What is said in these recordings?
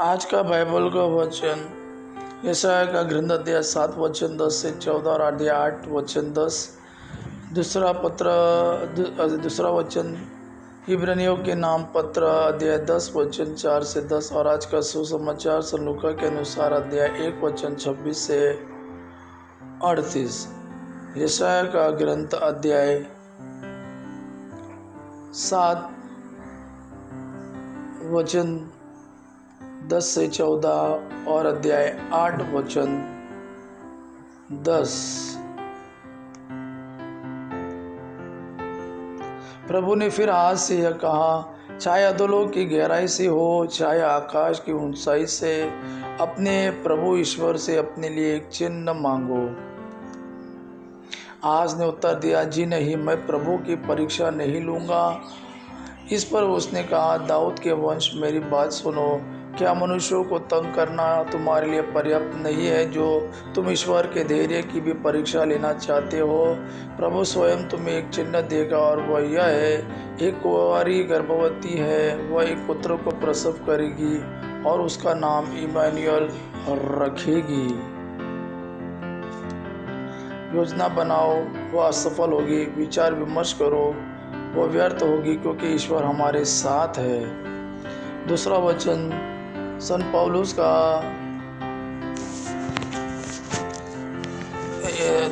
आज का बाइबल का वचन यशायाह का ग्रंथ अध्याय 7 वचन 10 से 14 और अध्याय 8 वचन 10। दूसरा वचन इब्रानियों के नाम पत्र अध्याय 10 वचन 4 से 10 और आज का सुसमाचार सन लूका के अनुसार अध्याय 1 वचन 26 से 38। यशायाह का ग्रंथ अध्याय 7 वचन 10 से 14 और अध्याय 8 वचन 10। प्रभु ने फिर हाथ से यह कहा, चाहे अधोलोक की गहराई से हो, चाहे आकाश की ऊंचाई से, अपने प्रभु ईश्वर से अपने लिए एक चिन्ह मांगो। आज ने उत्तर दिया, जी नहीं, मैं प्रभु की परीक्षा नहीं लूंगा। इस पर उसने कहा, दाऊद के वंश, मेरी बात सुनो। क्या मनुष्यों को तंग करना तुम्हारे लिए पर्याप्त नहीं है, जो तुम ईश्वर के धैर्य की भी परीक्षा लेना चाहते हो? प्रभु स्वयं तुम्हें एक चिन्ह देगा और वह यह है, एक कुंवारी गर्भवती है, वह एक पुत्र को प्रसव करेगी और उसका नाम इमानुएल रखेगी। योजना बनाओ, वह असफल होगी। विचार विमर्श करो, वह व्यर्थ होगी, क्योंकि ईश्वर हमारे साथ है। दूसरा वचन सन पौलुस का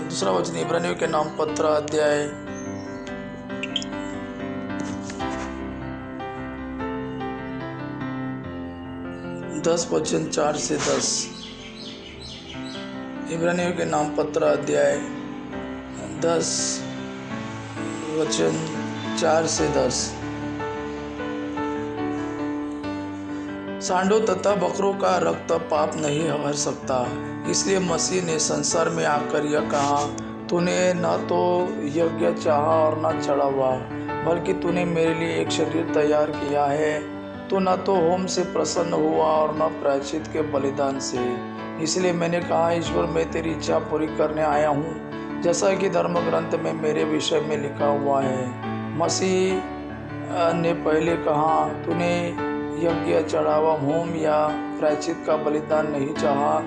दूसरा वचन इब्रानियों के नाम पत्र अध्याय 10 वचन 4 से 10। इब्रानियों के नाम पत्र अध्याय 10 वचन 4 से 10। सांडों तथा बकरों का रक्त पाप नहीं भर सकता, इसलिए मसीह ने संसार में आकर यह कहा, तूने न तो यज्ञ चाहा और न चढ़ावा, बल्कि तूने मेरे लिए एक शरीर तैयार किया है। तू न तो होम से प्रसन्न हुआ और न प्रायश्चित के बलिदान से। इसलिए मैंने कहा, ईश्वर, मैं तेरी इच्छा पूरी करने आया हूँ, जैसा कि धर्म ग्रंथ में मेरे विषय में लिखा हुआ है। मसीह ने पहले कहा, तूने यज्ञ, चढ़ावा, होम या प्रायश्चित का बलिदान नहीं चाहा,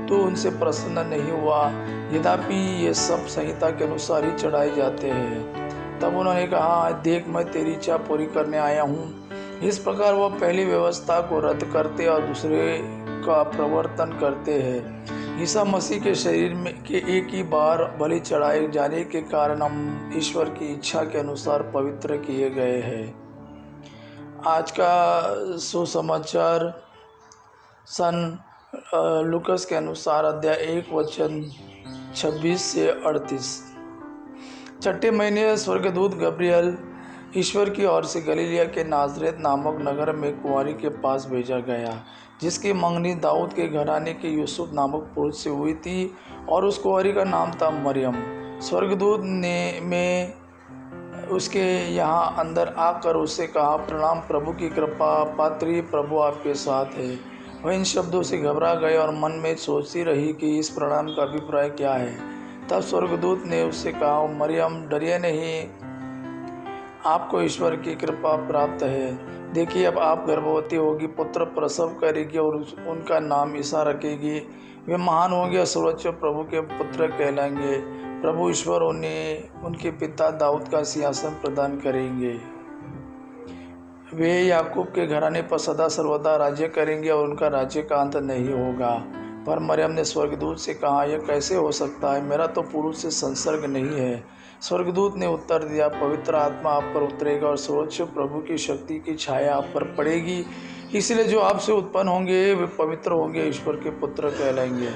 तो उनसे प्रसन्न नहीं हुआ। यद्यपि ये सब संहिता के अनुसार ही चढ़ाए जाते हैं। तब उन्होंने कहा, देख, मैं तेरी इच्छा पूरी करने आया हूँ। इस प्रकार वह पहली व्यवस्था को रद्द करते और दूसरे का प्रवर्तन करते हैं। ईसा मसीह के शरीर में के एक ही बार बलि चढ़ाए जाने के कारण हम ईश्वर की इच्छा के अनुसार पवित्र किए गए हैं। आज का सुसमाचार सन लूकस के अनुसार अध्याय 1 वचन 26 से 38। छठे महीने स्वर्गदूत गब्रियल ईश्वर की ओर से गलीलिया के नाजरेत नामक नगर में कुंवारी के पास भेजा गया, जिसकी मंगनी दाऊद के घराने के यूसुफ नामक पुरुष से हुई थी, और उस कुंवारी का नाम था मरियम। स्वर्गदूत ने उसके यहाँ अंदर आकर उससे कहा, प्रणाम, प्रभु की कृपा पात्री, प्रभु आपके साथ है। वह इन शब्दों से घबरा गई और मन में सोचती रही कि इस प्रणाम का अभिप्राय क्या है। तब स्वर्गदूत ने उससे कहा, मरियम, डरिए नहीं, आपको ईश्वर की कृपा प्राप्त है। देखिए, अब आप गर्भवती होगी, पुत्र प्रसव करेगी और उनका नाम ईसा रखेगी। वे महान होंगे और सर्वोच्च प्रभु के पुत्र कहलाएंगे। प्रभु ईश्वर उन्हें उनके पिता दाऊद का सिंहासन प्रदान करेंगे। वे याकूब के घराने पर सदा सर्वदा राज्य करेंगे और उनका राज्य का अंत नहीं होगा। पर मरियम ने स्वर्गदूत से कहा, यह कैसे हो सकता है? मेरा तो पुरुष से संसर्ग नहीं है। स्वर्गदूत ने उत्तर दिया, पवित्र आत्मा आप पर उतरेगा और सर्वोच्च प्रभु की शक्ति की छाया आप पर पड़ेगी। इसलिए जो आपसे उत्पन्न होंगे वे पवित्र होंगे, ईश्वर के पुत्र कहलाएंगे।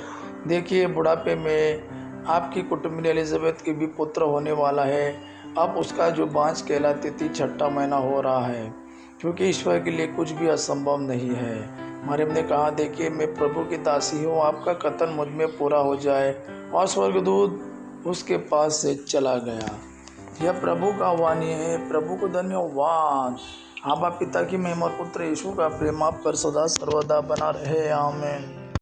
देखिए, बुढ़ापे में आपकी कुटुंबिनी एलिजाबेथ के भी पुत्र होने वाला है। अब उसका जो बाँझ कहलाती थी, छठा महीना हो रहा है, क्योंकि ईश्वर के लिए कुछ भी असंभव नहीं है। मरियम ने कहा, देखिए, मैं प्रभु की दासी हूँ, आपका कथन मुझ में पूरा हो जाए। और स्वर्गदूत उसके पास से चला गया। यह प्रभु का वाणी है। प्रभु को धन्यवाद। आबा पिता की महिमा, पुत्र यीशु का प्रेम आप पर सदा सर्वदा बना रहे। आमीन।